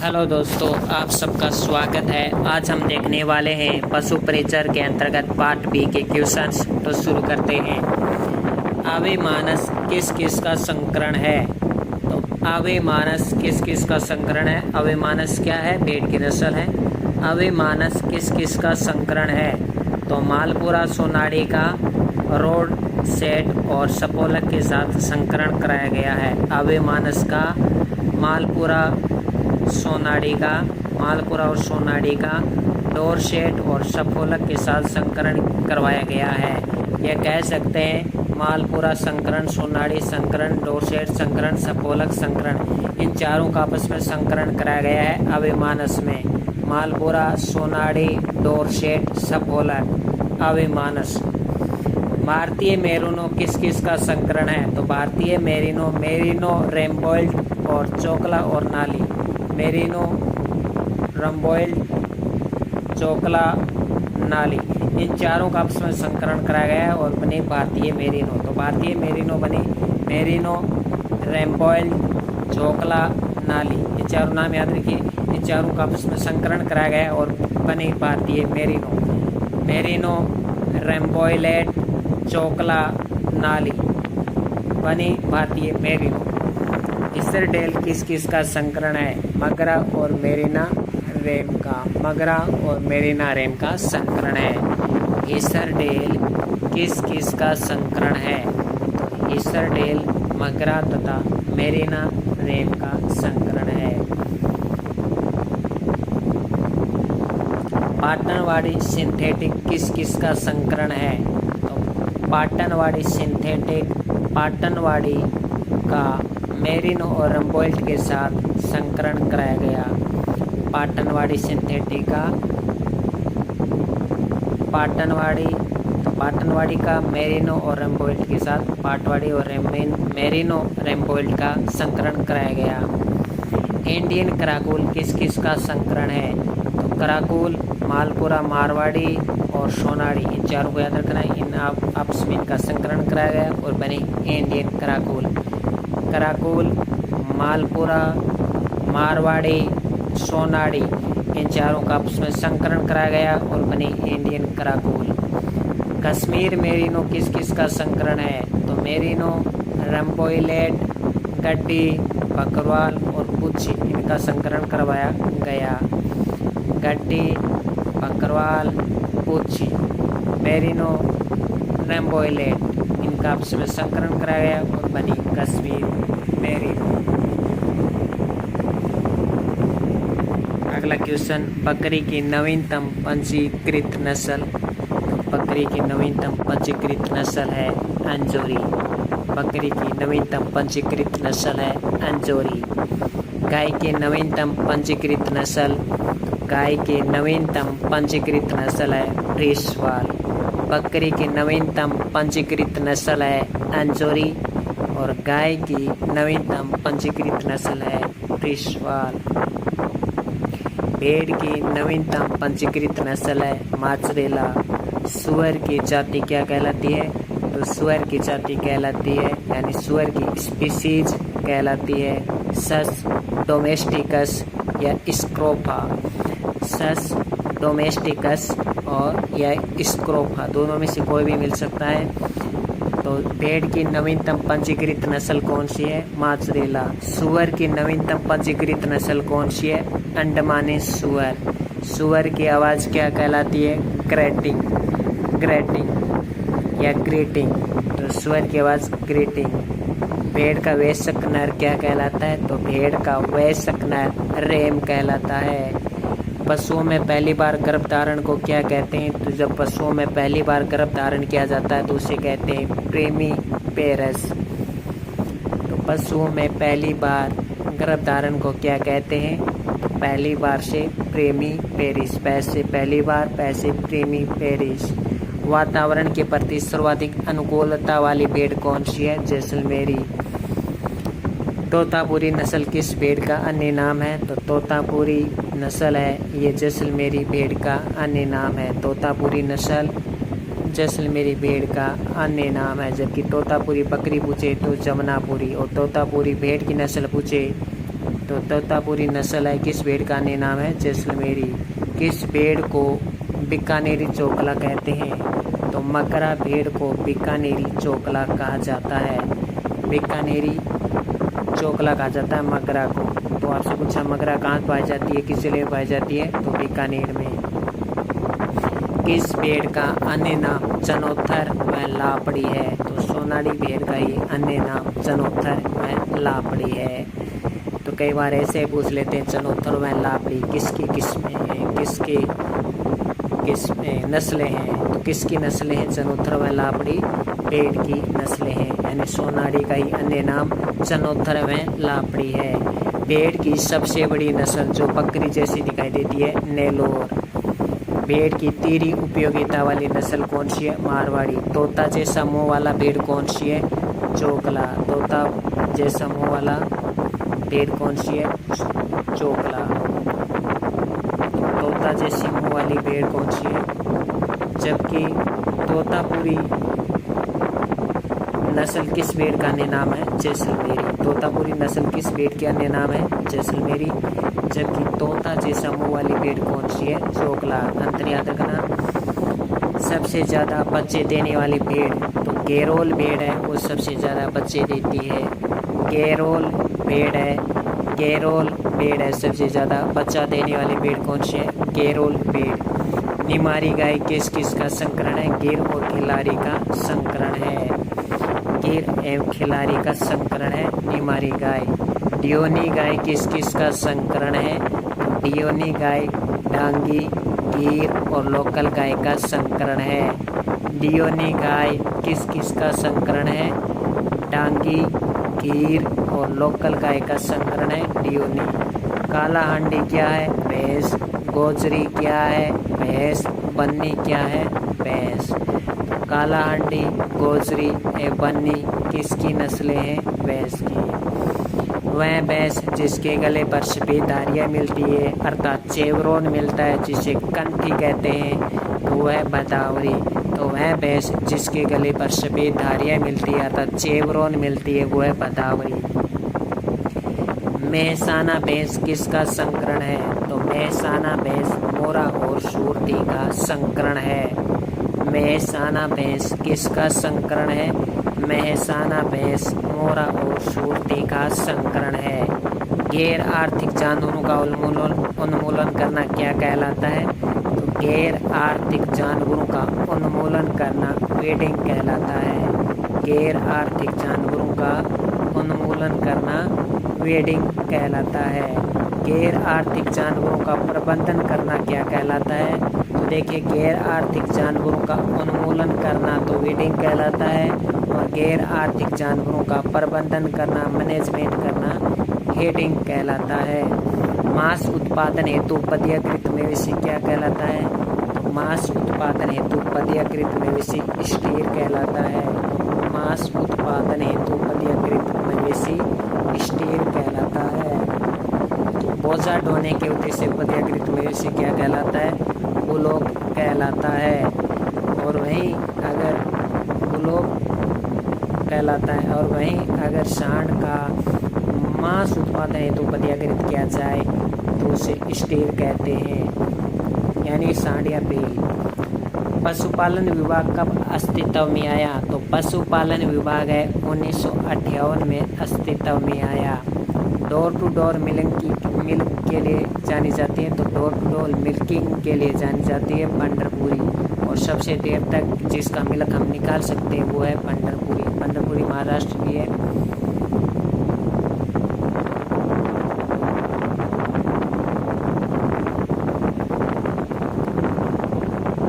Hello दोस्तों, आप सबका स्वागत है। आज हम देखने वाले हैं पशु परिचर के अंतर्गत पार्ट बी के क्वेश्चंस। तो शुरू करते हैं। आवे मानस किस किस का संकरण है? तो आवे मानस किस किस का संकरण है? आवे मानस क्या है? भेड़ की नस्ल है। आवे मानस किस किस का संकरण है? तो मालपुरा सोनाड़ी का रोड सेट और सपोलक के साथ संकरण कराया गया है। आवे मानस का मालपुरा और सोनाड़ी का डोरसेट और सफोलक के साथ संकरण करवाया गया है। यह कह सकते हैं मालपुरा संकरण, सोनाड़ी संकरण, डोरसेट संकरण, सफोलक संकरण, इन चारों का आपस में संकरण कराया गया है अभिमानस में। मालपुरा, सोनाड़ी, डोरसेट, सफोलक, अभिमानस। भारतीय मेरिनो किस किस का संकरण है? तो भारतीय मेरिनो रैम्बोइल्ड और चोकला और नाली। मेरिनो, रैम्बोइल्ड, चोकला, नाली, इन चारों का आपस में संकरण कराया गया है और बने भारतीय मेरिनो। तो भारतीय मेरिनो बने मेरिनो, रैम्बोइल्ड, चोकला, नाली, ये चारों नाम याद रखिए। इन चारों का आपस में संकरण कराया गया है और बने भारतीय मेरिनो। मेरिनो, रैम्बोइलेट, चोकला, नाली, बने भारतीय मेरिनो। इसरडेल किस किस का संकरण है? मगरा और मेरिना रेम का। मगरा और मेरिना रेम का संकरण है। इसरडेल किस किस का संकरण है? तो इसरडेल, मगरा तथा मेरिना रेम का संकरण है। पाटनवाड़ी सिंथेटिक किस किस का संकरण है? तो पाटनवाड़ी सिंथेटिक, पाटनवाड़ी का मेरिनो और रैम्बोइल्ड के साथ संकरण कराया गया। पाटनवाड़ी सिंथेटिक का पाटनवाड़ी का मेरिनो और रैम्बोइल्ड के साथ पाटवाड़ी और मेरिनो रैम्बोइल्ड का संकरण कराया गया। इंडियन कराकुल किस किस का संकरण है? तो कराकुल, मालपुरा, मारवाड़ी और सोनाड़ी, इन चारों को याद रखना है। इन आपस में इनका संकरण कराया गया और बनी Indian Karakul. Karakul, Malpura, Marwari, Sonadi, इन चारों का आपस में संकरण कराया गया और बनी इंडियन कराकुल। कश्मीर मेरिनो किस किस का संकरण है? तो मेरिनो, रैम्बोइलेट, गड्डी, बकरवाल और पुच्छी, इनका संकरण करवाया गया। गड्डी, बकरवाल, पुच्छी, मेरिनो, रैम्बोइलेट, इनका आपस में संकरण कराया गया और बनी कश्मीर मेरिनो। अगला क्वेश्चन, बकरी की नवीनतम पंजीकृत नस्ल। बकरी की नवीनतम पंजीकृत नस्ल है अंजोरी। बकरी की नवीनतम पंजीकृत नस्ल है अंजोरी। गाय की नवीनतम पंजीकृत नस्ल, गाय की नवीनतम पंजीकृत नस्ल है ब्रिशवाल। बकरी की नवीनतम पंजीकृत नस्ल है अंजोरी और गाय की नवीनतम पंजीकृत नस्ल है ब्रिशवाल। भेड़ की नवीनतम पंजीकृत नस्ल है माचरेला। सुअर की जाति क्या कहलाती है? तो सुअर की जाति कहलाती है, यानी सुअर की स्पीसीज कहलाती है सस डोमेस्टिकस या स्क्रोफा। सस डोमेस्टिकस और या स्क्रोफा, दोनों में से कोई भी मिल सकता है। तो भेड़ की नवीनतम पंजीकृत नस्ल कौन सी है? माचरेला। सुअर की नवीनतम पंजीकृत नस्ल कौन सी है? अंडमानी सुअर। सुअर की आवाज़ क्या कहलाती है? ग्रेटिंग, ग्रेटिंग या ग्रीटिंग। तो सुअर की आवाज़ ग्रीटिंग। भेड़ का वयस्क नर क्या कहलाता है? तो भेड़ का वयस्क नर रेम कहलाता है। पशुओं में पहली बार गर्भधारण को क्या कहते हैं? तो जब पशुओं में पहली बार गर्भधारण किया जाता है तो उसे कहते हैं प्रेमी पेरस। तो पशुओं में पहली बार गर्भधारण को क्या कहते हैं? तो पहली बार से प्रेमी पेरिस, पैसे पहली बार, पैसे प्रेमी पेरिस। वातावरण के प्रति सर्वाधिक अनुकूलता वाली भेड़ कौन सी है? जैसलमेरी। तोतापुरी नस्ल किस भेड़ का अन्य नाम है? तो तोतापुरी नस्ल है ये जैसलमेरी भेड़ का अन्य नाम है। तोतापुरी नस्ल जैसलमेरी भेड़ का अन्य नाम है। जबकि तोतापुरी बकरी पूछे तो जमुनापुरी और तोतापुरी भेड़ की नस्ल पूछे तो तोतापुरी नस्ल है किस भेड़ का अन्य नाम है जैसलमेरी। किस भेड़ को बीकानेरी चोकला कहते हैं? तो मगरा भेड़ को बीकानेरी चोकला कहा जाता है। बीकानेरी चोकला कहा जाता है मगरा को। तो आपसे पूछा मगरा कहाँ पाई जाती है, किस जिले में पाई जाती है? तो बीकानेर में। किस भेड़ का अन्य नाम चनोथर व लापड़ी है? तो सोनाली भेड़ का ही अन्य नाम चनोथर व लापड़ी है। तो कई बार ऐसे पूछ लेते हैं चनोथर व लापड़ी किसकी किस्में हैं, किसकी नस्लें हैं? तो किसकी नस्लें हैं चनोथर व लापड़ी? भेड़ की नस्लें हैं, यानी सोनाली का ही अन्य नाम चनोथर व लापड़ी है। भेड़ की सबसे बड़ी नस्ल जो बकरी जैसी दिखाई देती है नेलोर। भेड़ की तीसरी उपयोगिता वाली नस्ल कौन सी है? मारवाड़ी। तोता जैसा मुंह वाला भेड़ कौन सी है? चोकला। तोता जैसा मुंह वाला भेड़ कौन सी है? चोकला। तोता जैसी मुंह वाली भेड़ कौन सी है? जबकि तोतापुरी नस्ल किस भेड़ का अन्य नाम है? जैसलमेरी। तोतापुरी नस्ल किस भेड़ के अन्य नाम है? जैसलमेरी। जबकि तोता जैसा मुंह वाली भेड़ कौन सी है? चोकला। अंतर याद रखना। सबसे ज़्यादा बच्चे देने वाली भेड़ तो गैरोल भेड़ है, वो सबसे ज़्यादा बच्चे देती है। गैरोल भेड़ है, गैरोल भेड़ है सबसे ज़्यादा बच्चा देने वाली भेड़ कौन सी है? गैरोल भेड़। निमारी गाय किस किस का संकरण है? गिर और खिलाड़ी का संकरण है। गिर एवं खिलाड़ी का संकरण है निमारी गाय। डियोनी गाय किस किस का संकरण है? डियोनी गाय डांगी, गिर और लोकल गाय का संकरण है। डियोनी गाय किस किस का संकरण है? डांगी, गिर और लोकल गाय का संकरण है डियोनी। काला हांडी क्या है? भैंस। गोजरी क्या है? भैंस। बन्नी क्या है? भैंस। काला हांडी, गोजरी एवं बन्नी किसकी नस्लें हैं? भैंस की। वह भैंस जिसके गले पर सफ़ेद धारियाँ मिलती है अर्थात चेवरोन मिलता है जिसे कंठी कहते हैं, तो वह भदावरी। तो वह भैंस जिसके गले पर सफ़ेद धारियाँ मिलती है अर्थात चेवरोन मिलती है, वो है भदावरी। मेहसाना भैंस किसका संकरण है? तो मेहसाना भैंस मोरा और सूरती का संकरण है। मेहसाना भैंस किसका संकरण है? मेहसाना भैंस मोरा और सूरती का संकरण है। गैर आर्थिक जानवरों का उन्मूलन करना क्या कहलाता है? तो गैर आर्थिक जानवरों का उन्मूलन करना वेडिंग कहलाता है। गैर आर्थिक जानवरों का उन्मूलन करना वेडिंग कहलाता है। गैर आर्थिक जानवरों का प्रबंधन करना क्या कहलाता है? तो देखिए गैर आर्थिक जानवरों का उन्मूलन करना तो वेडिंग कहलाता है और गैर आर्थिक जानवरों का प्रबंधन करना मैनेजमेंट करना हेडिंग कहलाता है। मांस उत्पादन हेतु पदीयकृत मवेशी क्या कहलाता है? तो मांस उत्पादन हेतु पदीयकृत मवेशी स्टीर कहलाता है। मांस उत्पादन हेतु पदीयकृत मवेशी स्टीर कहलाता है। बोझा ढोने के उद्देश्य से पदीयकृत मवेशी क्या कहलाता है? बुलोक कहलाता है। और वहीं अगर बुलोक कहलाता है और वहीं अगर सांड का मांस उत्पादन हेतु पदीयकृत किया जाए तो उसे स्टीर कहते हैं, यानी सांड या बैल। पशुपालन विभाग कब अस्तित्व में आया? तो पशुपालन विभाग है 1958 में अस्तित्व में आया। डोर टू डोर मिल्क के लिए जानी जाती है, तो डोर टू डोर मिल्किंग के लिए जानी जाती है पंढरपुरी। और सबसे देर तक जिसका मिल्क हम निकाल सकते हैं वो है पंढरपुरी। पंढरपुरी महाराष्ट्र की है।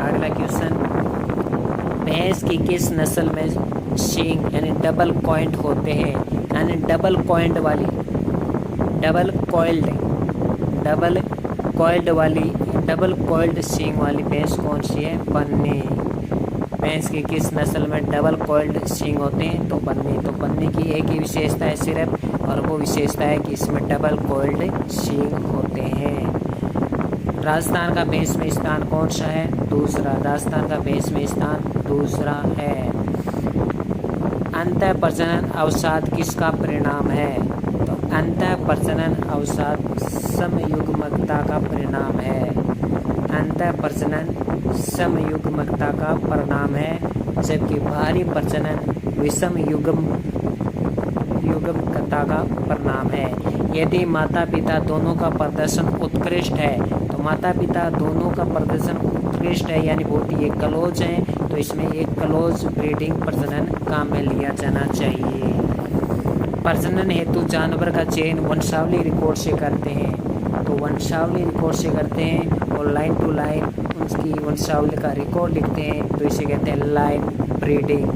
अगला क्वेश्चन, भैंस की किस नस्ल में सींग यानी डबल कॉइल्ड होते हैं? यानी डबल कॉइल्ड सींग वाली भैंस कौन सी है? बन्नी। भैंस की किस नस्ल में डबल कॉइल्ड सींग होते हैं? तो बन्नी। तो बन्नी की एक ही विशेषता है सिर्फ, और वो विशेषता है कि इसमें डबल कॉइल्ड सींग होते हैं। राजस्थान का भैंस में स्थान कौन सा है? दूसरा। राजस्थान का भैंस में स्थान दूसरा है। अंतः प्रजनन अवसाद किसका परिणाम है? तो अंतः प्रजनन अवसाद समयुग्मकता का परिणाम है। अंतः प्रजनन समयुग्मकता का परिणाम है, जबकि बाहरी प्रजनन विषम युग्मकता का परिणाम है। यदि माता पिता दोनों का प्रदर्शन उत्कृष्ट है, तो माता पिता दोनों का प्रदर्शन उत्कृष्ट है यानी बहुत ही एक क्लोज है, तो इसमें एक क्लोज ब्रीडिंग प्रजनन काम में लिया जाना चाहिए। प्रजनन हेतु जानवर का चयन वंशावली रिकॉर्ड से करते हैं, तो वंशावली रिकॉर्ड से करते हैं और लाइन टू लाइन उसकी वंशावली का रिकॉर्ड लिखते हैं, तो इसे कहते हैं लाइन ब्रीडिंग।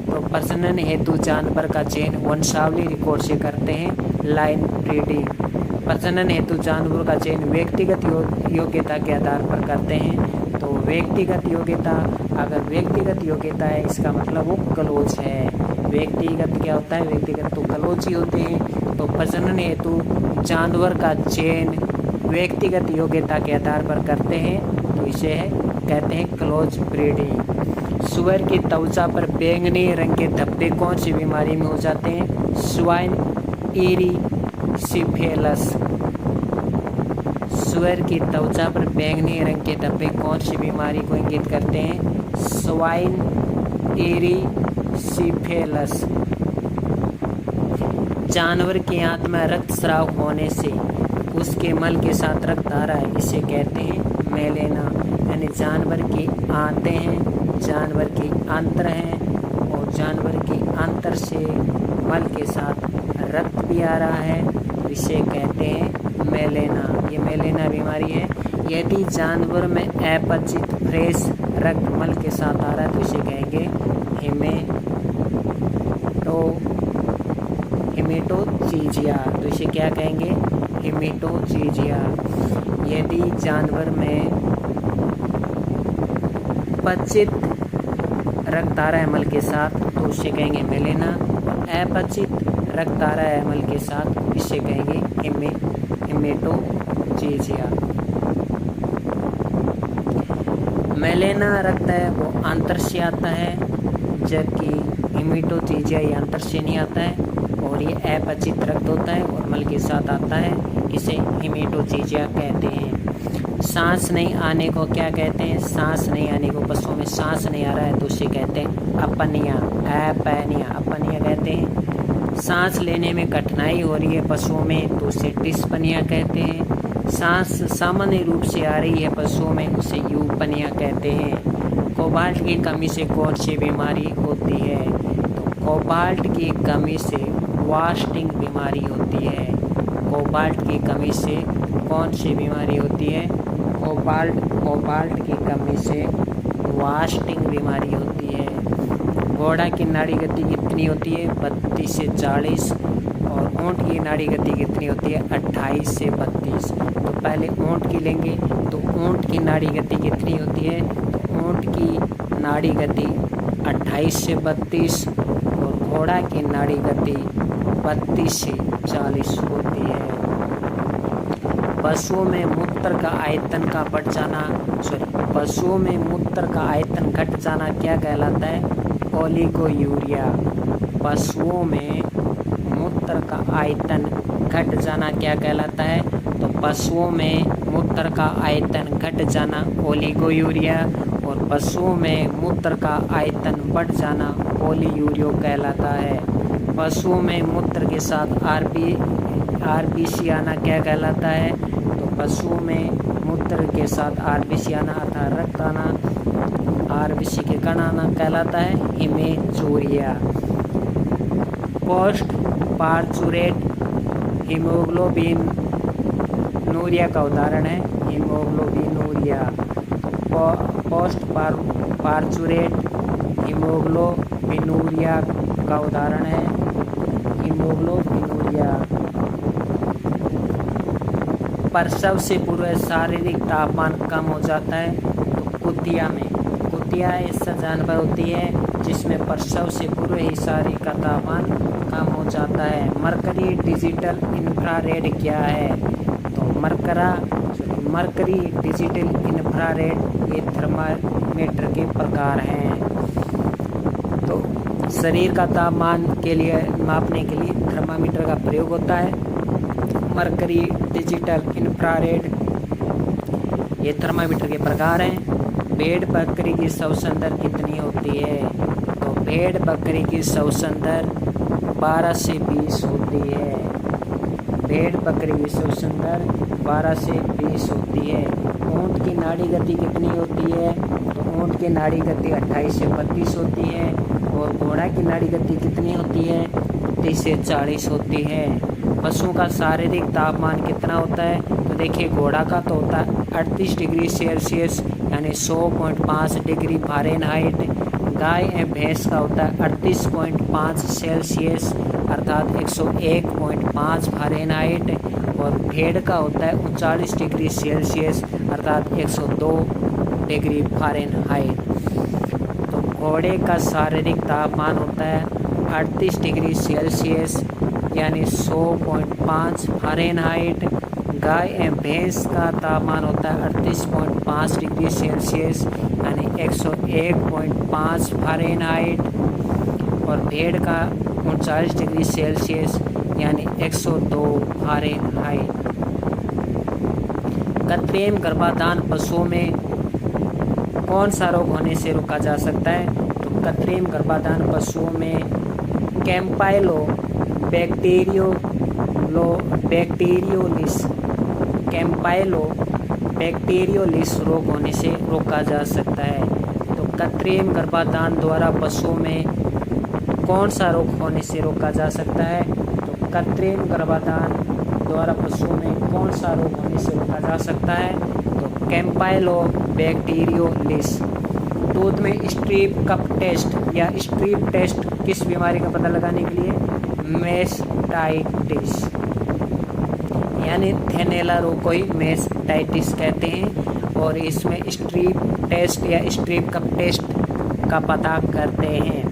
तो प्रजनन हेतु जानवर का चयन वंशावली रिकॉर्ड से करते हैं, लाइन ब्रीडिंग। प्रजनन हेतु जानवरों का चयन व्यक्तिगत योग्यता के आधार पर करते हैं, तो व्यक्तिगत योग्यता, अगर व्यक्तिगत योग्यता है इसका मतलब वो क्लोज है। व्यक्तिगत क्या होता है, व्यक्तिगत तो क्लोज ही होते हैं। तो प्रजनन हेतु जानवर का चयन व्यक्तिगत योग्यता के आधार पर करते हैं, तो इसे कहते हैं क्लोज ब्रीडिंग। सुअर की त्वचा पर बैंगनी रंग के धब्बे कौन सी बीमारी में हो जाते हैं? Swine erysipelas. सुअर की त्वचा पर बैंगनी रंग के धब्बे कौन सी बीमारी को इंगित करते हैं? Swine erysipelas. जानवर के आंत में रक्तस्राव होने से उसके मल के साथ रक्त आ रहा है, इसे कहते हैं मेलेना। यानी जानवर की आंतें हैं, जानवर की आंत्र हैं और जानवर की आंत्र से मल के साथ रक्त भी आ रहा है, तो इसे कहते हैं मेलेना। ये मेलेना बीमारी है। यदि जानवर में अपचित फ्रेश रक्त मल के साथ आ रहा है, तो इसे कहेंगे हेमेटोचीजिया। तो इसे क्या कहेंगे? हेमेटोचीजिया। यदि जानवर में अपचित रक्त आ रहा है मल के साथ, तो उसे कहेंगे मेलेना। अपचित रक्त आ रहा है मल के साथ, इसे कहेंगे हेमेटोचीजिया। मेलेना रक्त है वो आंतर से आता है, जबकि हेमेटोचीजिया ये आंतर से नहीं आता है और ये अपचित रक्त होता है और मल के साथ आता है, इसे हेमेटोचीजिया कहते हैं। सांस नहीं आने को क्या कहते हैं? सांस नहीं आने को, पशुओं में सांस नहीं आ रहा है, तो उसे कहते हैं अपनिया। अपनिया कहते हैं। सांस लेने में कठिनाई हो रही है पशुओं में, तो उसे डिस्पनिया कहते हैं। सांस सामान्य रूप से आ रही है पशुओं में, उसे यूपनिया कहते हैं। कोबाल्ट की कमी से कौन सी बीमारी होती है? तो कोबाल्ट की कमी से वास्टिंग बीमारी होती है। कोबाल्ट की कमी से कौन सी बीमारी होती है? कोबाल्ट की कमी से वास्टिंग बीमारी होती है। घोड़ा की नाड़ी गति कितनी होती है? 32 से 40। और ऊँट की नाड़ी गति कितनी होती है? 28 से 32। तो पहले ऊँट की लेंगे, तो ऊँट की नाड़ी गति कितनी होती है? तो ऊँट की नाड़ी गति 28 से 32 और घोड़ा की नाड़ी गति 32 से 40 होती है। पशुओं में मूत्र का आयतन का बढ़ जाना, पशुओं में मूत्र का आयतन घट जाना क्या कहलाता है? ओलिगोयूरिया। पशुओं में मूत्र का आयतन घट जाना क्या कहलाता है? तो पशुओं में मूत्र का आयतन घट जाना ओलिगोयूरिया और पशुओं में मूत्र का आयतन बढ़ जाना पोलीयूरिया कहलाता है। पशुओं में मूत्र के साथ आरबीसी आना क्या कहलाता है? तो पशुओं में मूत्र के साथ आरबीसी आना अर्थात रक्त आना, आरबीसी के कण आना कहलाता है हेमेचूरिया। पोस्ट पार्चुरेट हीमोग्लोबिनूरिया का उदाहरण है हीमोग्लोबिनूरिया। पोस्ट पार्चुरेट हीमोग्लोबिनूरिया का उदाहरण है हीमोग्लोबिनूरिया। प्रसव से पूर्व शारीरिक तापमान कम हो जाता है, तो कुतिया में, कुतिया ऐसा जानवर होती है जिसमें प्रसव से पूर्व ही शारीरिक का तापमान कम हो जाता है। मरकरी डिजिटल इंफ्रारेड क्या है? तो मरकरी डिजिटल इंफ्रारेड ये थर्मामीटर के प्रकार हैं। तो शरीर का तापमान के लिए मापने के लिए थर्मामीटर का प्रयोग होता है। मरकरी, डिजिटल, इंफ्रारेड, ये थर्मामीटर के प्रकार हैं। भेड़ बकरी की श्वसन दर कितनी होती है? तो भेड़ बकरी की श्वसन दर 12 से 20 होती है। भेड़ बकरी की श्वसन दर 12 से 20 होती है। ऊँट की नाड़ी गति कितनी होती है? तो ऊँट की नाड़ी गति 28 से 32 होती है। और घोड़ा की नाड़ी गति कितनी होती है? 30 से 40 होती है। पशु का शारीरिक तापमान कितना होता है? तो देखिए, घोड़ा का तो होता है 38 डिग्री सेल्सियस यानी 100.5 डिग्री फ़ारेनहाइट। गाय एवं भैंस का होता है 38.5 सेल्सियस अर्थात 101.5 फ़ारेनहाइट। और भेड़ का होता है 39 डिग्री सेल्सियस अर्थात 102 डिग्री फ़ारेनहाइट। तो घोड़े का शारीरिक तापमान होता है 38 डिग्री सेल्सियस यानी 100.5 फ़ारेनहाइट। गाय एवं भैंस का तापमान होता है 38.5 डिग्री सेल्सियस यानी 101.5 फ़ारेनहाइट। और भेड़ का 39 डिग्री सेल्सियस यानी 102 फ़ारेनहाइट। कृत्रिम गर्भाधान पशुओं में कौन सा रोग होने से रोका जा सकता है? तो कृत्रिम गर्भाधान पशुओं में कैम्पाइलो बैक्टीरियोलिस रोग होने से रोका जा सकता है। तो कृत्रिम गर्भाधान द्वारा पशुओं में कौन सा रोग होने से रोका जा सकता है? तो कृत्रिम गर्भाधान द्वारा पशुओं में कौन सा रोग होने से रोका जा सकता है? तो कैम्पाइलोबैक्टीरियोलिस। दूध में स्ट्रीप कप टेस्ट या स्ट्रीप टेस्ट किस बीमारी का पता लगाने के लिए? मेस्टाइटिस यानी थैलेला रोग को ही मेस्टाइटिस कहते हैं। और इसमें स्ट्रीप टेस्ट या स्ट्रीप कप टेस्ट का पता करते हैं,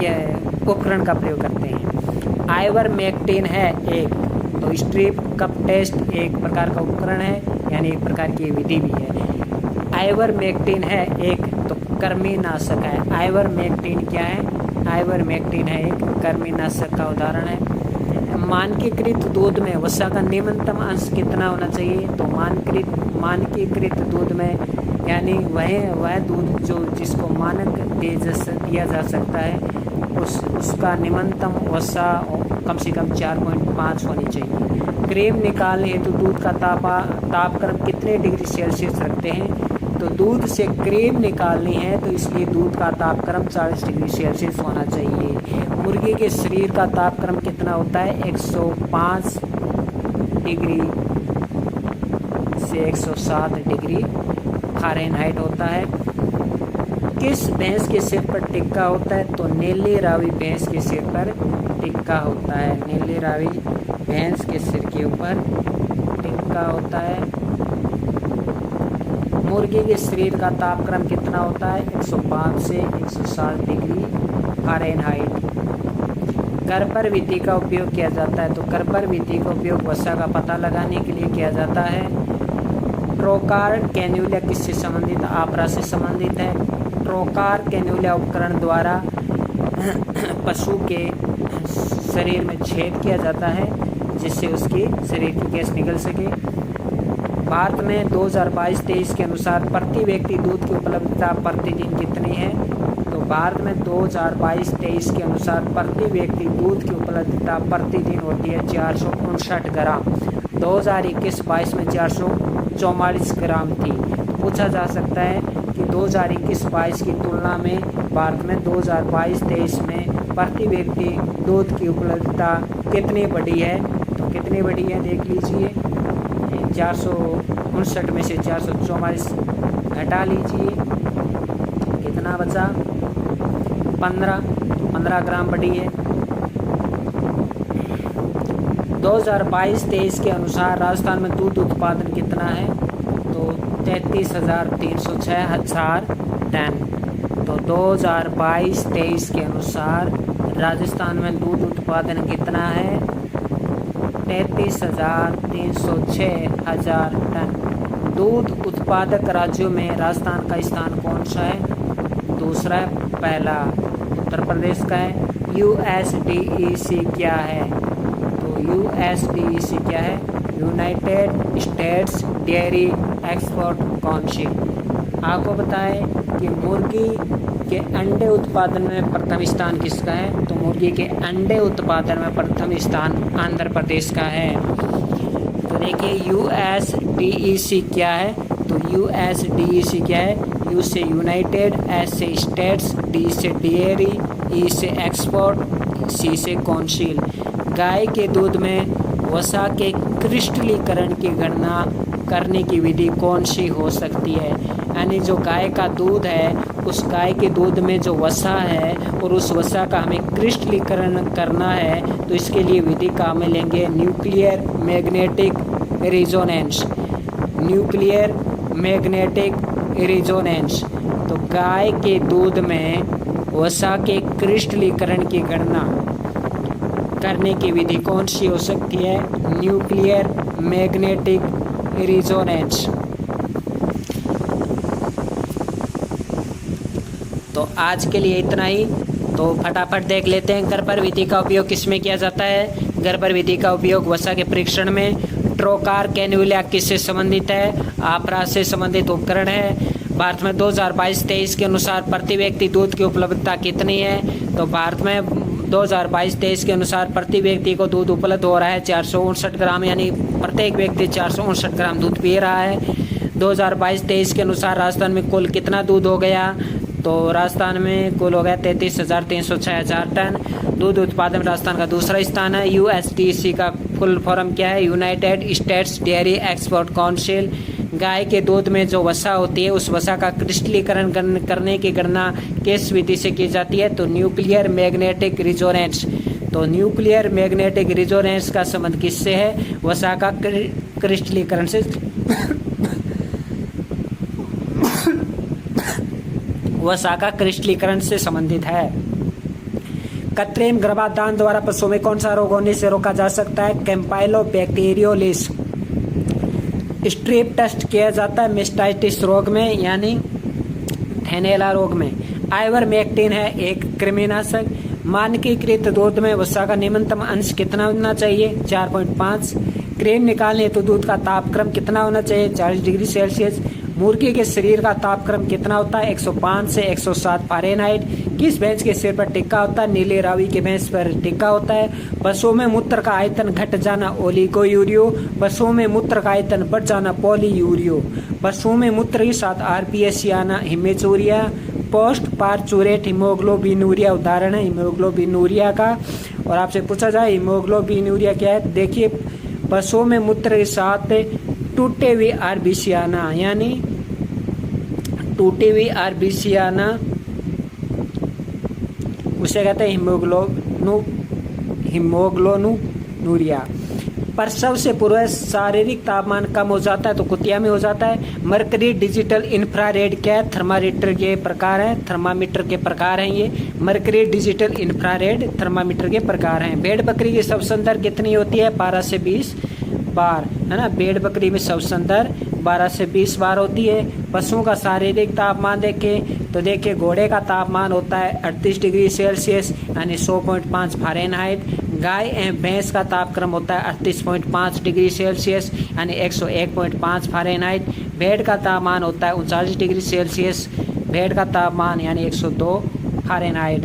यह उपकरण का प्रयोग करते हैं। आइवरमेक्टिन है एक, तो स्ट्रीप कप टेस्ट एक प्रकार का उपकरण है यानी एक प्रकार की विधि भी है। आइवरमेक्टिन है एक, तो कृमिनाशक है। आइवरमेक्टिन क्या है? आइवरमेक्टिन है एक कृमिनाशक का उदाहरण है। मानकीकृत दूध में वसा का न्यूनतम अंश कितना होना चाहिए? तो मानकीकृत दूध में यानी वह दूध जो जिसको मानक दिया जा सकता है उसका न्यूनतम वसा कम से कम 4.5 होनी चाहिए। क्रीम निकालने हेतु दूध का तापक्रम कितने डिग्री सेल्सियस रखते हैं? तो दूध से क्रीम निकालनी है तो इसलिए दूध का तापक्रम 40 डिग्री सेल्सियस होना चाहिए। मुर्गी के शरीर का तापक्रम कितना होता है? 105 डिग्री से 107 डिग्री फ़ारेनहाइट होता है। किस भैंस के सिर पर टिक्का होता है? तो नीली रावी भैंस के सिर पर टिक्का होता है। नीली रावी भैंस के सिर के ऊपर टिक्का होता है। मुर्गी के शरीर का तापक्रम कितना होता है? 105 से 107 डिग्री फ़ारेनहाइट। कर्बर विधि का उपयोग किया जाता है। तो कर्बर विधि का उपयोग वसा का पता लगाने के लिए किया जाता है। ट्रोकार कैन्यूला किससे संबंधित? आप्रा से संबंधित है। ट्रोकार कैन्यूला उपकरण द्वारा पशु के शरीर में छेद किया जाता है जिससे उसकी शरीर की गैस निकल सके। भारत में 2022-23 के अनुसार प्रति व्यक्ति दूध की उपलब्धता प्रतिदिन कितनी है? तो भारत में 2022-23 के अनुसार प्रति व्यक्ति दूध की उपलब्धता प्रतिदिन होती है 459 ग्राम। 2021-22 में 444 ग्राम थी। पूछा जा सकता है कि 2021-22 की तुलना में भारत में 2022-23 में प्रति व्यक्ति दूध की उपलब्धता कितनी बढ़ी है? तो कितनी बढ़ी है देख लीजिए। 459 में से 444 घटा लीजिए, कितना बचा? 15 ग्राम बढ़ी है। 2022-23 के अनुसार राजस्थान में दूध उत्पादन कितना है? तो 33,306 टन। तो 2022-23 के अनुसार राजस्थान में दूध उत्पादन कितना है? 33,306 टन। दूध उत्पादक राज्यों में राजस्थान का स्थान कौन सा है? दूसरा है। पहला उत्तर प्रदेश का है। USDEC क्या है? तो USDEC क्या है? United States Dairy Export council. आपको बताएं कि मुर्गी के अंडे उत्पादन में प्रथम स्थान किसका है? तो मुर्गी के अंडे उत्पादन में प्रथम स्थान आंध्र प्रदेश का है। तो देखिए USDEC क्या है? तो USDEC क्या है? U से यूनाइटेड, S से स्टेट्स, D से डेयरी, E से एक्सपोर्ट, C से काउंसिल। गाय के दूध में वसा के क्रिस्टलीकरण की गणना करने की विधि कौन सी हो सकती है? यानी जो गाय का दूध है, उस गाय के दूध में जो वसा है और उस वसा का हमें क्रिस्टलीकरण करना है, तो इसके लिए विधि काम में लेंगे nuclear magnetic resonance. Nuclear magnetic resonance. तो गाय के दूध में वसा के क्रिस्टलीकरण की गणना करने की विधि कौन सी हो सकती है? Nuclear magnetic resonance. तो आज के लिए इतना ही। तो फटाफट देख लेते हैं गर्बर विधि का उपयोग किसमें किया जाता है। गर्बर विधि का उपयोग वसा के परीक्षण में। ट्रोकार कैन्युला किससे संबंधित है? आपराध से संबंधित उपकरण है। भारत में 2022-23 के अनुसार प्रति व्यक्ति दूध की उपलब्धता कितनी है? तो भारत में 2022-23 के अनुसार प्रति व्यक्ति को दूध उपलब्ध हो रहा है 459 ग्राम, यानी प्रत्येक व्यक्ति 459 ग्राम दूध पी रहा है। 2022-23 के अनुसार राजस्थान में कुल कितना दूध हो गया? तो राजस्थान में कुल हो गया 33,306 टन। दूध उत्पादन राजस्थान का दूसरा स्थान है। USDEC का फुल फॉर्म क्या है? United States Dairy Export Council. गाय के दूध में जो वसा होती है, उस वसा का क्रिस्टलीकरण करने की गणना किस विधि से की जाती है? तो न्यूक्लियर मैग्नेटिक रेजोनेंस। तो न्यूक्लियर मैग्नेटिक रेजोनेंस का संबंध किससे है? वसा का क्रिस्टलीकरण से वसा का क्रिस्टलीकरण से संबंधित है। कृत्रिम गर्भाधान द्वारा पशुओं में कौन सा रोग होने से रोका जा सकता है? कैम्पाइलोबैक्टीरियोसिस। स्ट्रिप टेस्ट किया जाता है मेस्टाइटिस रोग में, यानी थैनेला रोग में। आइवरमेक्टिन है एक कृमिनाशक। मानकीकृत दूध में वसा का न्यूनतम अंश कितना होना चाहिए? 4.5। क्रीम निकालने हेतु दूध का तापक्रम कितना होना चाहिए? 40 डिग्री सेल्सियस। मुर्गी के शरीर का तापक्रम कितना होता है? 105 से 107 फ़ारेनहाइट। किस भैंस के सिर पर टिक्का होता है? नीले रावी के भैंस पर टिक्का होता है। पशुओं में मूत्र का आयतन घट जाना ओलिगोयूरियो। पशुओं में मूत्र का आयतन बढ़ जाना पॉलीयूरियो। पशुओं में मूत्र के साथ RPS आना हिमेचूरिया। पोस्ट पार्चुरेट हीमोग्लोबिनूरिया उदाहरण है हीमोग्लोबिनूरिया का। और आपसे पूछा जाए हीमोग्लोबिनूरिया क्या है? देखिए, पशुओं में मूत्र के साथ टूटे हुए RBC आना, यानी टूटी हुई RBC आना, उसे कहते हैं हीमोग्लोबिनूरिया। प्रसव से पूर्व शारीरिक तापमान कम हो जाता है तो कुतिया में हो जाता है। मरकरी डिजिटल इंफ्रारेड क्या है? थर्मामीटर के प्रकार है, थर्मामीटर के प्रकार हैं ये। मरकरी डिजिटल इंफ्रारेड थर्मामीटर के प्रकार हैं। भेड़ बकरी की श्वसन दर कितनी होती है? 12 से 20 बार, है ना। भेड़ बकरी में श्वसन दर 12 से 20 बार होती है। पशुओं का शारीरिक तापमान देखें तो देखिए, घोड़े का तापमान होता है 38 डिग्री सेल्सियस, यानी 100.5 फ़ारेनहाइट। गाय एवं भैंस का तापक्रम होता है 38.5 डिग्री सेल्सियस, यानी 101.5 फ़ारेनहाइट। भेड़ का तापमान होता है 39 डिग्री सेल्सियस, भेड़ का तापमान यानी 102 फ़ारेनहाइट।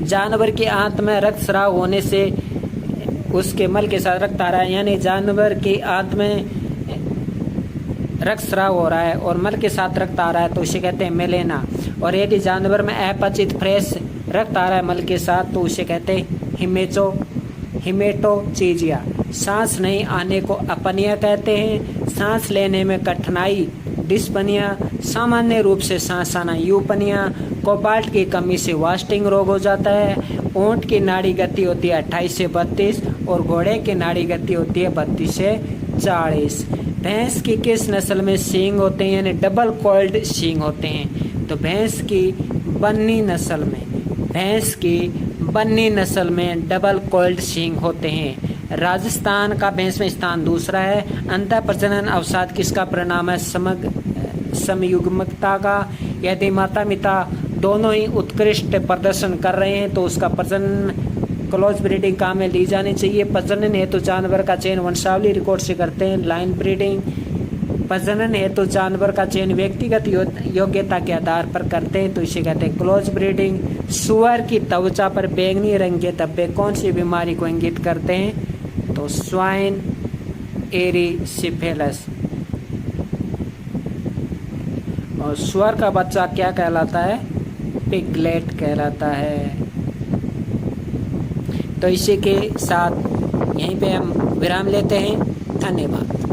जानवर के आंत में रक्तस्राव होने से उसके मल के साथ रक्त आ रहा है, यानी जानवर के आंत में रक्तस्राव हो रहा है और मल के साथ रक्त आ रहा है तो इसे कहते हैं मेलेना। और यदि जानवर में अपचित फ्रेश रक्त आ रहा है मल के साथ तो उसे कहते हैं हिमेटोचीजिया। सांस नहीं आने को अपनिया कहते हैं। सांस लेने में कठिनाई डिस्पनिया। सामान्य रूप से सांस आना यूपनिया। कोबाल्ट की कमी से वास्टिंग रोग हो जाता है। ऊंट की नाड़ी गति होती है 28 से 32 और घोड़े की नाड़ी गति होती है 32 से 40। भैंस की किस नस्ल में सींग होते हैं? यानी डबल कॉइल्ड सींग होते हैं। तो भैंस की बन्नी नस्ल में डबल कॉइल्ड सींग होते हैं। राजस्थान का भैंस में स्थान दूसरा है। अंतः प्रजनन अवसाद किसका परिणाम है? समयुग्मकता का। यदि माता पिता दोनों ही उत्कृष्ट प्रदर्शन कर रहे हैं तो उसका प्रजनन क्लोज ब्रीडिंग काम में ली जानी चाहिए। प्रजनन हेतु जानवर का चयन वंशावली रिकॉर्ड से करते हैं। लाइन ब्रीडिंग प्रजनन हेतु जानवर का चयन व्यक्तिगत योग्यता के आधार पर करते हैं, तो इसे कहते हैं क्लोज ब्रीडिंग। सुअर की त्वचा पर बैंगनी रंग के धब्बे कौन सी बीमारी को इंगित करते हैं, तो स्वाइन एरिसिपेलस। और सुअर का बच्चा क्या कहलाता है, पिगलेट कहलाता है। तो इसी के साथ यहीं पे हम विराम लेते हैं। धन्यवाद।